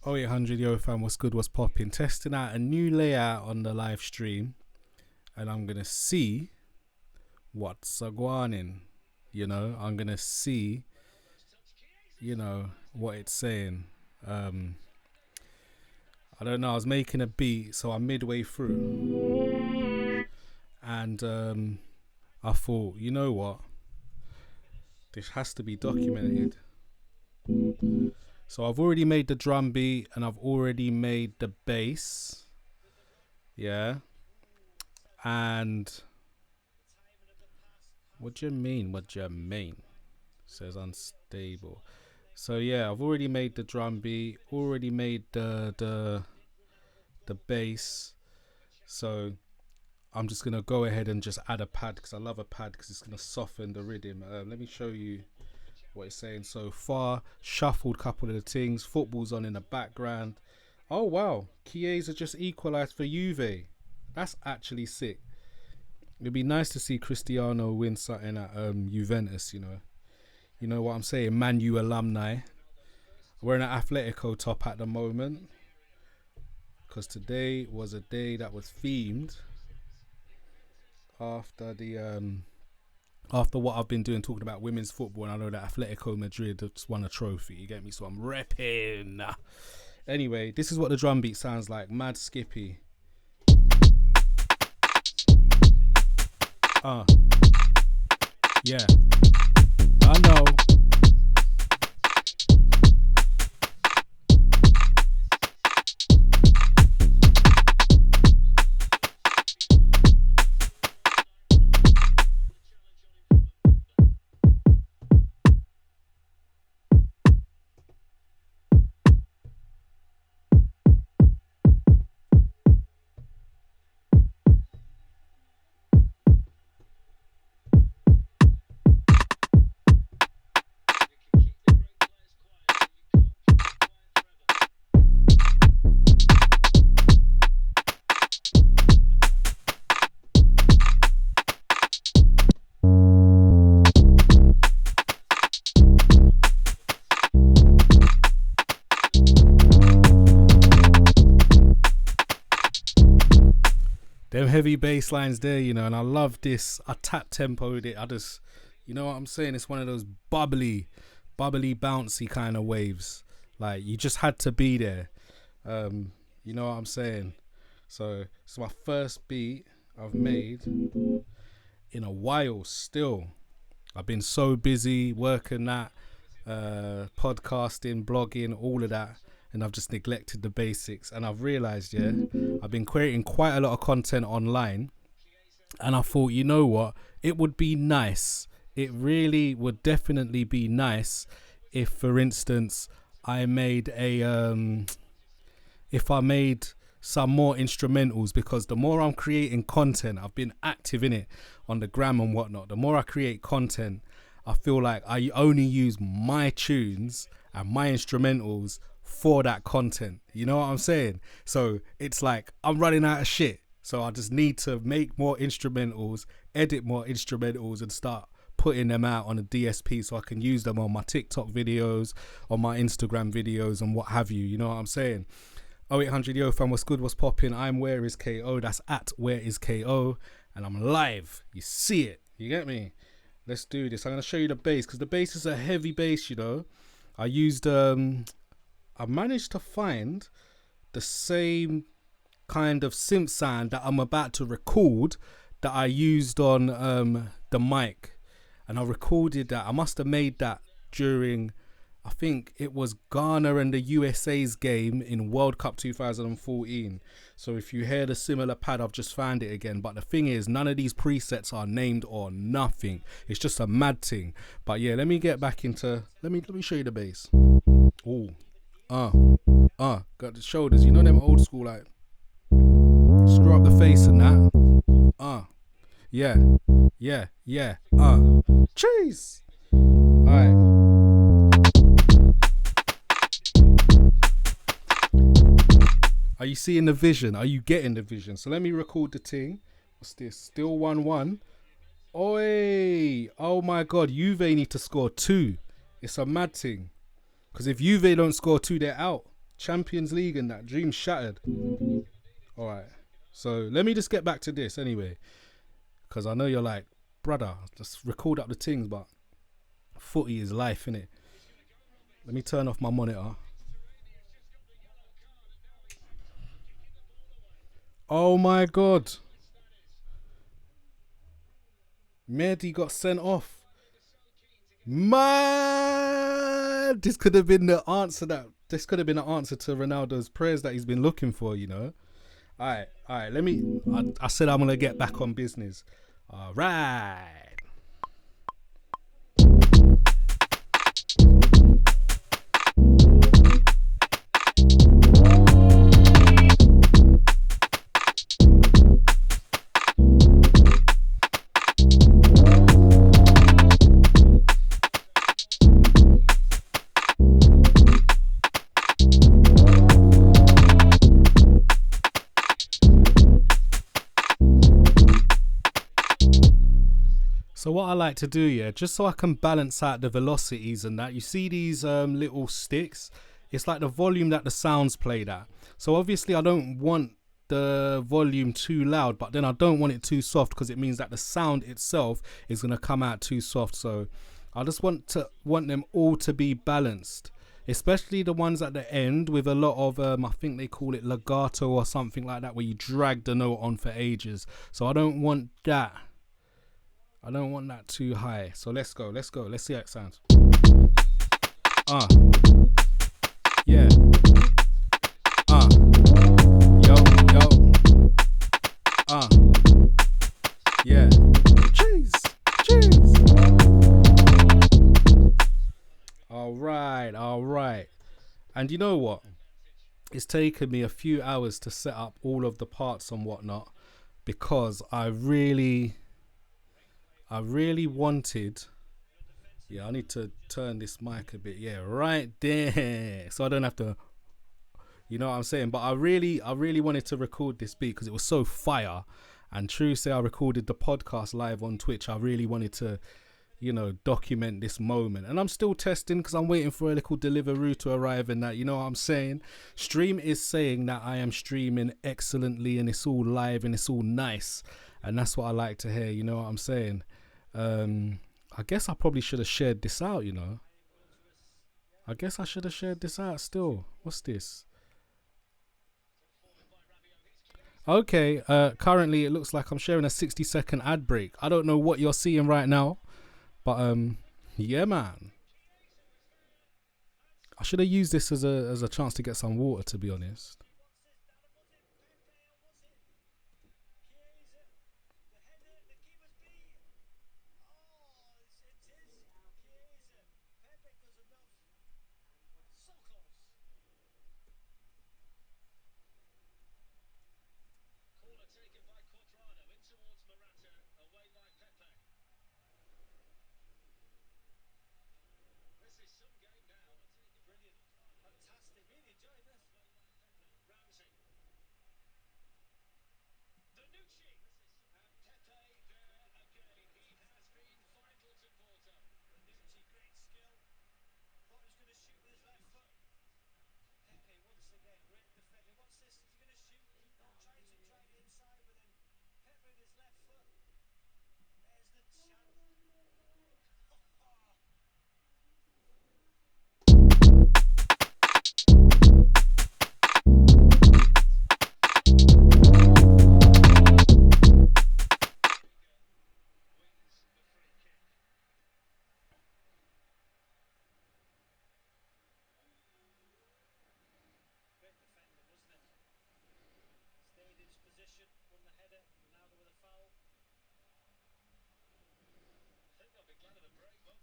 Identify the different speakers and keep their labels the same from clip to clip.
Speaker 1: 0800 Yo fam, what's good, what's popping? Testing out a new layout on the live stream, and I'm gonna see what's going in. I'm gonna see, what it's saying. I don't know. I was making a beat, so I'm midway through, and I thought, you know what? This has to be documented. So I've already made the drum beat and I've already made the bass. Yeah. And what do you mean? Says unstable. So yeah, I've already made the drum beat, already made the bass. So I'm just gonna go ahead and just add a pad because I love a pad because it's gonna soften the rhythm. Let me show you what it's saying so far. Shuffled a couple of the things. Football's on in the background. Oh wow, Chiesa just equalised for Juve. That's actually sick. It'd be nice to see Cristiano win something at Juventus. You know what I'm saying. Man U alumni. Wearing an Atletico top at the moment because today was a day that was themed after what I've been doing, talking about women's football, and I know that Atletico Madrid just won a trophy, you get me? So I'm repping. Anyway, this is what the drum beat sounds like. Mad skippy. Yeah. I know. Them heavy bass lines there, and I love this. I tap tempoed it. I just, you know what I'm saying? It's one of those bubbly, bouncy kind of waves. Like, you just had to be there. You know what I'm saying? So it's my first beat I've made in a while still. I've been so busy working that, podcasting, blogging, all of that. And I've just neglected the basics, and I've realized, I've been creating quite a lot of content online, and I thought, you know what, it would be nice, it really would definitely be nice if, for instance, I made some more instrumentals, because the more I'm creating content, I've been active in it on the gram and whatnot, the more I create content, I feel like I only use my tunes and my instrumentals for that content. You know what I'm saying? So it's like I'm running out of shit. So I just need to make more instrumentals, edit more instrumentals, and start putting them out on a DSP so I can use them on my TikTok videos, on my Instagram videos, and what have you. You know what I'm saying? 0800 Yo fam, what's good, what's popping? I'm Where Is KO. That's at Where Is KO, and I'm live. You see it. You get me? Let's do this. I'm gonna show you the bass because the bass is a heavy bass. I used I managed to find the same kind of synth sound that I'm about to record that I used on the mic, and I recorded that. I must have made that during, I think it was Ghana and the USA's game in World Cup 2014. So if you hear the similar pad, I've just found it again. But the thing is, none of these presets are named or nothing. It's just a mad thing. But yeah, let me get back into, let me show you the bass. Oh. Got the shoulders, them old school, like screw up the face and that. Yeah. Cheese. Alright. Are you seeing the vision? Are you getting the vision? So let me record the thing. What's this? Still 1-1. Oi! Oh my god, Juve need to score 2. It's a mad thing. Because if Juve don't score 2, they're out. Champions League and that dream shattered. All right. So let me just get back to this anyway, because I know you're like, brother, just record up the things, but footy is life, innit? Let me turn off my monitor. Oh my God. Mehdi got sent off. Man, this could have been the answer to Ronaldo's prayers that he's been looking for, you know. All right. I said I'm gonna get back on business. All right. So what I like to do, yeah, just so I can balance out the velocities and that, you see these little sticks? It's like the volume that the sound's played at. So obviously I don't want the volume too loud, but then I don't want it too soft, because it means that the sound itself is going to come out too soft. So I just want them all to be balanced, especially the ones at the end with a lot of I think they call it legato or something like that, where you drag the note on for ages. So I don't want that. I don't want that too high. So let's go. Let's see how it sounds. Yeah. Yo. Yeah. Cheese. All right. And you know what? It's taken me a few hours to set up all of the parts and whatnot, because I really wanted. Yeah, I need to turn this mic a bit. Yeah, right there. So I don't have to, you know what I'm saying? But I really wanted to record this beat because it was so fire. And true say, I recorded the podcast live on Twitch. I really wanted to, you know, document this moment. And I'm still testing because I'm waiting for a little Deliveroo to arrive and that, you know what I'm saying? Stream is saying that I am streaming excellently and it's all live and it's all nice. And that's what I like to hear, you know what I'm saying? I guess I probably should have shared this out, you know. I guess I should have shared this out still. What's this? Okay, currently it looks like I'm sharing a 60-second ad break. I don't know what you're seeing right now, but yeah, man. I should have used this as a chance to get some water, to be honest.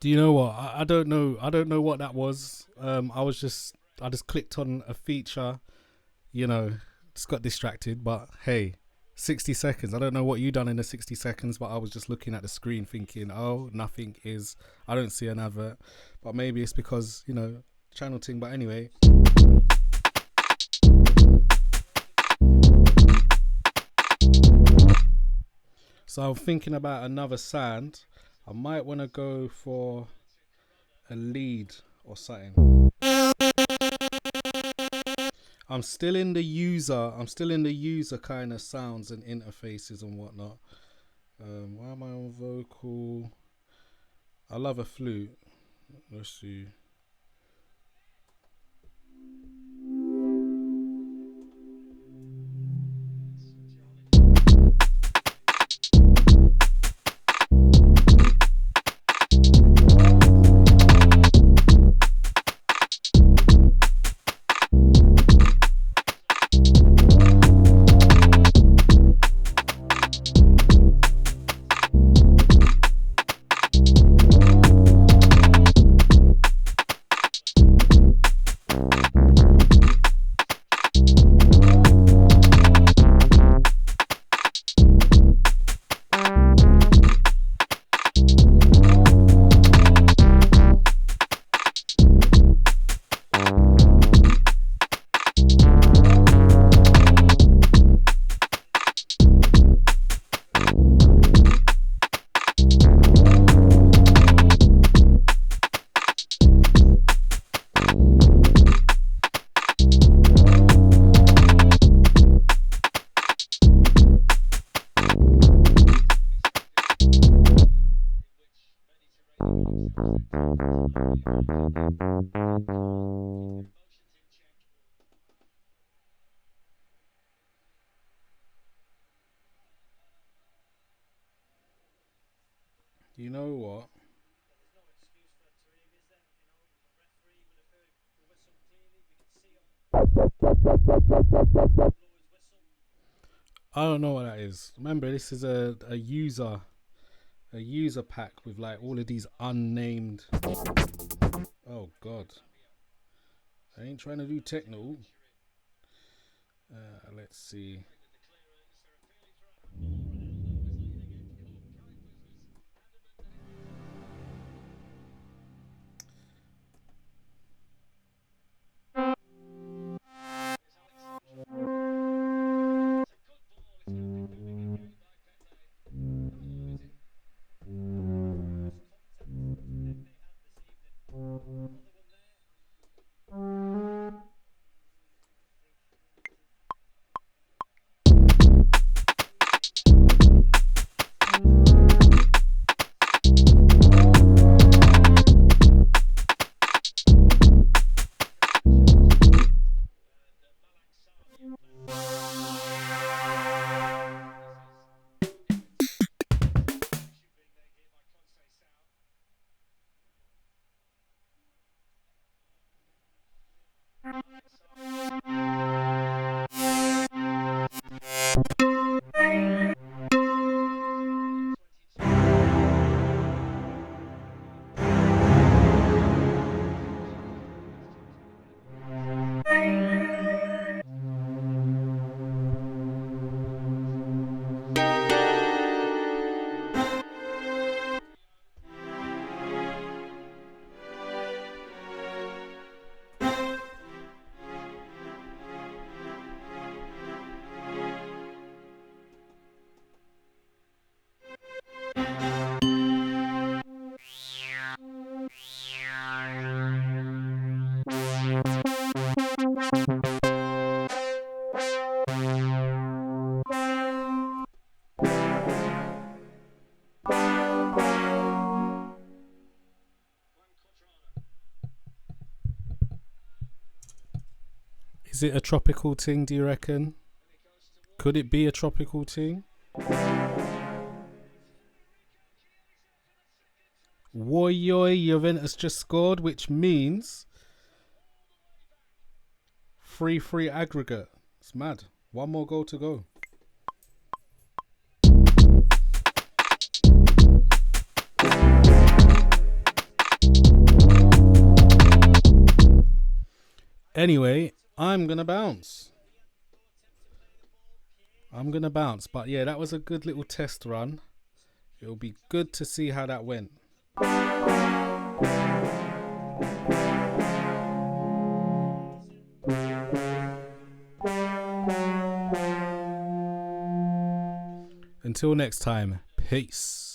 Speaker 1: Do you know what? I don't know. I don't know what that was. I just clicked on a feature, you know, just got distracted. But hey, 60 seconds. I don't know what you done in the 60 seconds, but I was just looking at the screen thinking, oh, nothing is. I don't see an advert, but maybe it's because, you know, channel thing. But anyway. So I'm thinking about another sound. I might want to go for a lead or something. I'm still in the user. I'm still in the user kind of sounds and interfaces and whatnot. Why am I on vocal? I love a flute. Let's see. You know what? I don't know what that is. Remember, this is a user pack with like all of these unnamed. Oh God, I ain't trying to do techno. Let's see. Is it a tropical thing? Do you reckon? Could it be a tropical thing? Woyoy, Juventus just scored, which means 3-3 aggregate. It's mad. One more goal to go. Anyway, I'm going to bounce. But yeah, that was a good little test run. It'll be good to see how that went. Until next time, peace.